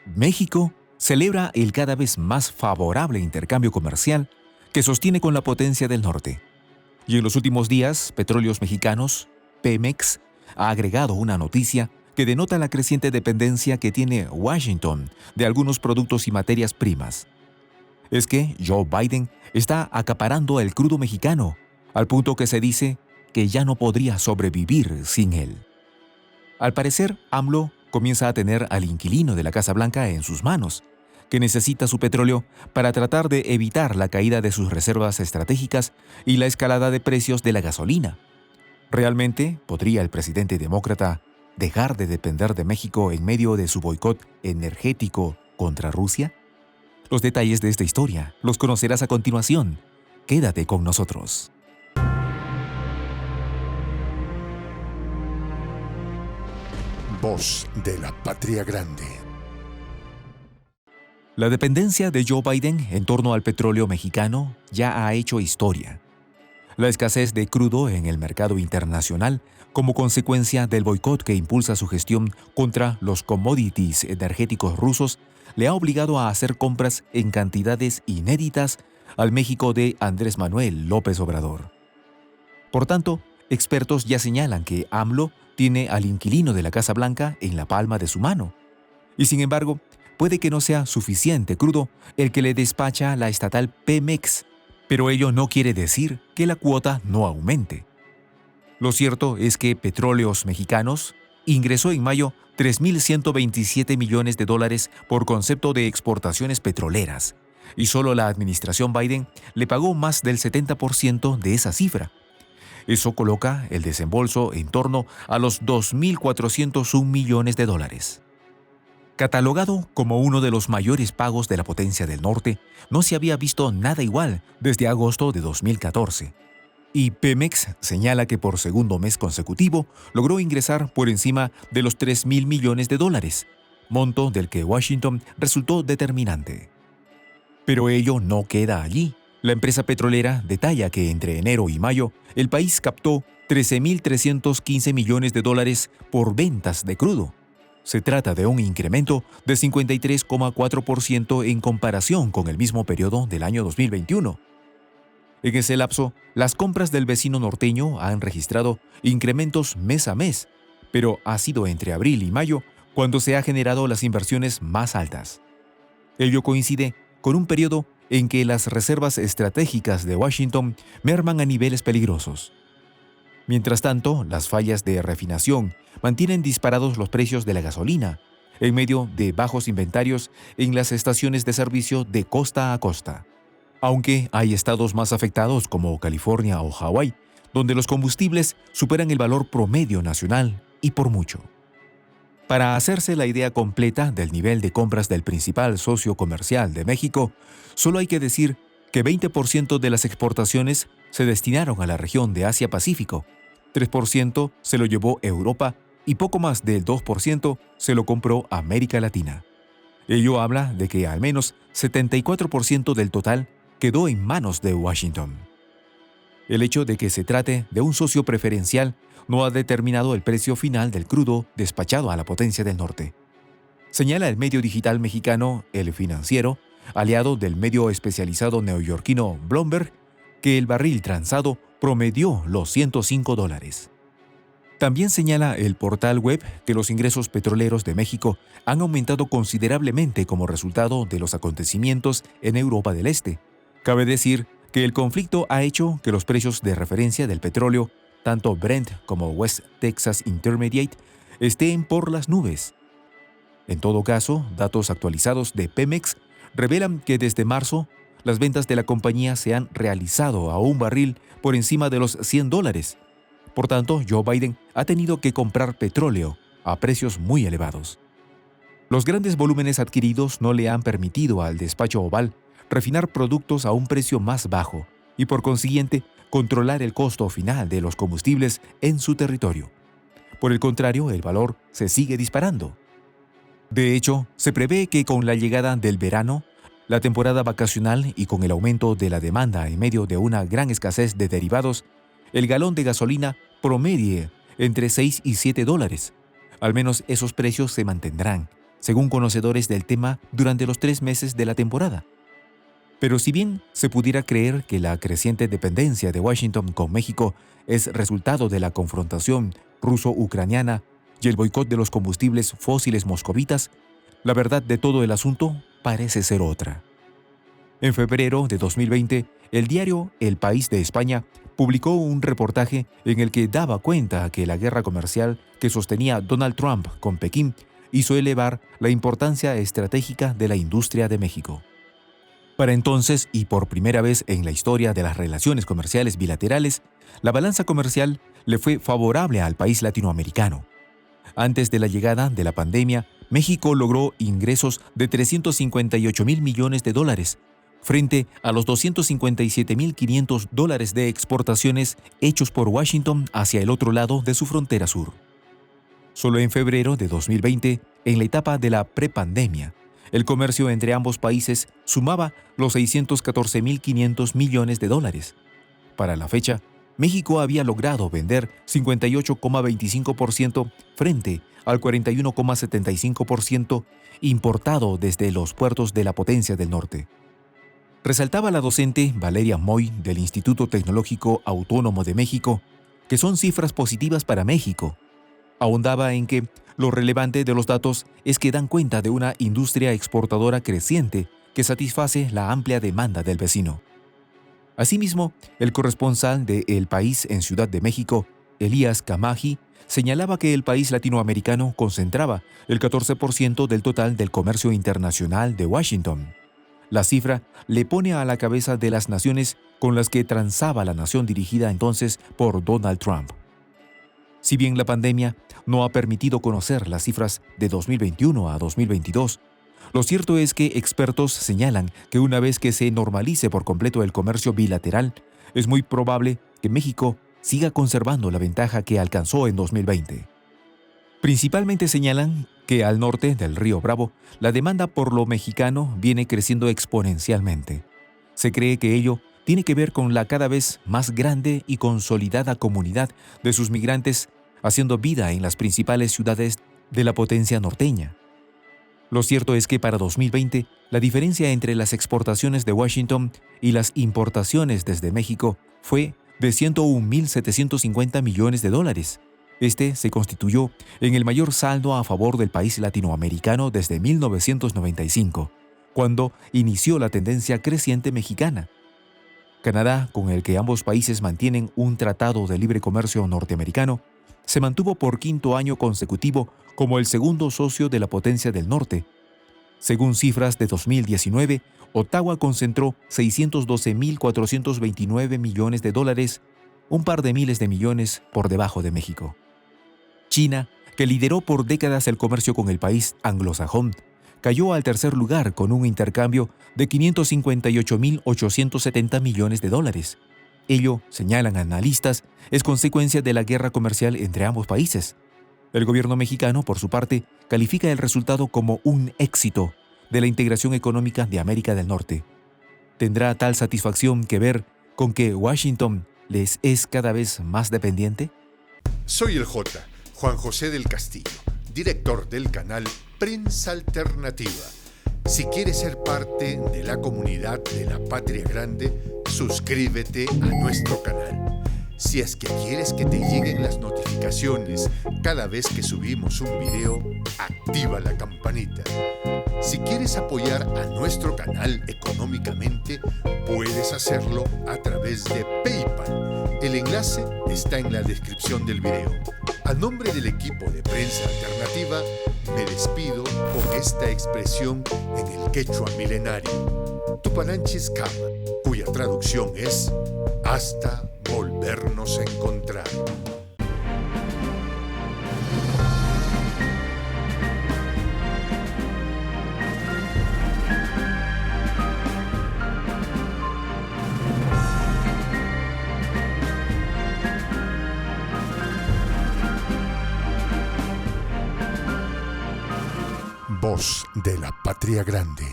México celebra el cada vez más favorable intercambio comercial que sostiene con la potencia del norte. Y en los últimos días, Petróleos Mexicanos, Pemex, ha agregado una noticia que denota la creciente dependencia que tiene Washington de algunos productos y materias primas. Es que Joe Biden está acaparando el crudo mexicano, al punto que se dice que ya no podría sobrevivir sin él. Al parecer, AMLO comienza a tener al inquilino de la Casa Blanca en sus manos, que necesita su petróleo para tratar de evitar la caída de sus reservas estratégicas y la escalada de precios de la gasolina. ¿Realmente podría el presidente demócrata dejar de depender de México en medio de su boicot energético contra Rusia? Los detalles de esta historia los conocerás a continuación. Quédate con nosotros. Voz de la Patria Grande. La dependencia de Joe Biden en torno al petróleo mexicano ya ha hecho historia. La escasez de crudo en el mercado internacional, como consecuencia del boicot que impulsa su gestión contra los commodities energéticos rusos, le ha obligado a hacer compras en cantidades inéditas al México de Andrés Manuel López Obrador. Por tanto, expertos ya señalan que AMLO tiene al inquilino de la Casa Blanca en la palma de su mano. Y sin embargo, puede que no sea suficiente crudo el que le despacha la estatal Pemex, pero ello no quiere decir que la cuota no aumente. Lo cierto es que Petróleos Mexicanos ingresó en mayo $3.127 millones por concepto de exportaciones petroleras, y solo la administración Biden le pagó más del 70% de esa cifra. Eso coloca el desembolso en torno a los $2.401 millones. Catalogado como uno de los mayores pagos de la potencia del norte, no se había visto nada igual desde agosto de 2014. Y Pemex señala que por segundo mes consecutivo logró ingresar por encima de los $3.000 millones, monto del que Washington resultó determinante. Pero ello no queda allí. La empresa petrolera detalla que entre enero y mayo el país captó $13.315 millones por ventas de crudo. Se trata de un incremento de 53,4% en comparación con el mismo periodo del año 2021. En ese lapso, las compras del vecino norteño han registrado incrementos mes a mes, pero ha sido entre abril y mayo cuando se han generado las inversiones más altas. Ello coincide con un periodo en que las reservas estratégicas de Washington merman a niveles peligrosos. Mientras tanto, las fallas de refinación mantienen disparados los precios de la gasolina, en medio de bajos inventarios en las estaciones de servicio de costa a costa. Aunque hay estados más afectados como California o Hawái, donde los combustibles superan el valor promedio nacional y por mucho. Para hacerse la idea completa del nivel de compras del principal socio comercial de México, solo hay que decir que 20% de las exportaciones se destinaron a la región de Asia-Pacífico, 3% se lo llevó Europa y poco más del 2% se lo compró América Latina. Ello habla de que al menos 74% del total quedó en manos de Washington. El hecho de que se trate de un socio preferencial no ha determinado el precio final del crudo despachado a la potencia del norte. Señala el medio digital mexicano El Financiero, aliado del medio especializado neoyorquino Bloomberg, que el barril transado promedió los $105. También señala el portal web que los ingresos petroleros de México han aumentado considerablemente como resultado de los acontecimientos en Europa del Este. Cabe decir que el conflicto ha hecho que los precios de referencia del petróleo, tanto Brent como West Texas Intermediate, estén por las nubes. En todo caso, datos actualizados de Pemex revelan que desde marzo, las ventas de la compañía se han realizado a un barril por encima de los $100. Por tanto, Joe Biden ha tenido que comprar petróleo a precios muy elevados. Los grandes volúmenes adquiridos no le han permitido al despacho Oval refinar productos a un precio más bajo y, por consiguiente, controlar el costo final de los combustibles en su territorio. Por el contrario, el valor se sigue disparando. De hecho, se prevé que con la llegada del verano, la temporada vacacional y con el aumento de la demanda en medio de una gran escasez de derivados, el galón de gasolina promedie entre $6 y $7. Al menos esos precios se mantendrán, según conocedores del tema durante los 3 meses de la temporada. Pero si bien se pudiera creer que la creciente dependencia de Washington con México es resultado de la confrontación ruso-ucraniana y el boicot de los combustibles fósiles moscovitas, la verdad de todo el asunto parece ser otra. En febrero de 2020, el diario El País de España publicó un reportaje en el que daba cuenta que la guerra comercial que sostenía Donald Trump con Pekín hizo elevar la importancia estratégica de la industria de México. Para entonces, y por primera vez en la historia de las relaciones comerciales bilaterales, la balanza comercial le fue favorable al país latinoamericano. Antes de la llegada de la pandemia, México logró ingresos de $358,000 millones, frente a los $257,500 de exportaciones hechos por Washington hacia el otro lado de su frontera sur. Solo en febrero de 2020, en la etapa de la prepandemia, el comercio entre ambos países sumaba los $614,500 millones. Para la fecha, México había logrado vender 58,25% frente al 41,75% importado desde los puertos de la potencia del norte. Resaltaba la docente Valeria Moy del Instituto Tecnológico Autónomo de México que son cifras positivas para México. Ahondaba en que lo relevante de los datos es que dan cuenta de una industria exportadora creciente que satisface la amplia demanda del vecino. Asimismo, el corresponsal de El País en Ciudad de México, Elías Camaji, señalaba que el país latinoamericano concentraba el 14% del total del comercio internacional de Washington. La cifra le pone a la cabeza de las naciones con las que transaba la nación dirigida entonces por Donald Trump. Si bien la pandemia no ha permitido conocer las cifras de 2021 a 2022, lo cierto es que expertos señalan que una vez que se normalice por completo el comercio bilateral, es muy probable que México siga conservando la ventaja que alcanzó en 2020. Principalmente señalan que al norte del río Bravo, la demanda por lo mexicano viene creciendo exponencialmente. Se cree que ello tiene que ver con la cada vez más grande y consolidada comunidad de sus migrantes haciendo vida en las principales ciudades de la potencia norteña. Lo cierto es que para 2020, la diferencia entre las exportaciones de Washington y las importaciones desde México fue de $101,750 millones. Este se constituyó en el mayor saldo a favor del país latinoamericano desde 1995, cuando inició la tendencia creciente mexicana. Canadá, con el que ambos países mantienen un tratado de libre comercio norteamericano, se mantuvo por 5º año consecutivo como el segundo socio de la potencia del norte. Según cifras de 2019, Ottawa concentró $612,429 millones, un par de miles de millones por debajo de México. China, que lideró por décadas el comercio con el país anglosajón, cayó al tercer lugar con un intercambio de $558,870 millones. Ello, señalan analistas, es consecuencia de la guerra comercial entre ambos países. El gobierno mexicano, por su parte, califica el resultado como un éxito de la integración económica de América del Norte. ¿Tendrá tal satisfacción que ver con que Washington les es cada vez más dependiente? Soy el Juan José del Castillo, director del canal Prensa Alternativa. Si quieres ser parte de la comunidad de la Patria Grande, suscríbete a nuestro canal. Si es que quieres que te lleguen las notificaciones cada vez que subimos un video, activa la campanita. Si quieres apoyar a nuestro canal económicamente, puedes hacerlo a través de PayPal. El enlace está en la descripción del video. A nombre del equipo de Prensa Alternativa, me despido con esta expresión en el quechua milenario, Tupananchis Kama, cuya traducción es hasta volvernos a encontrar. Voz de la Patria Grande.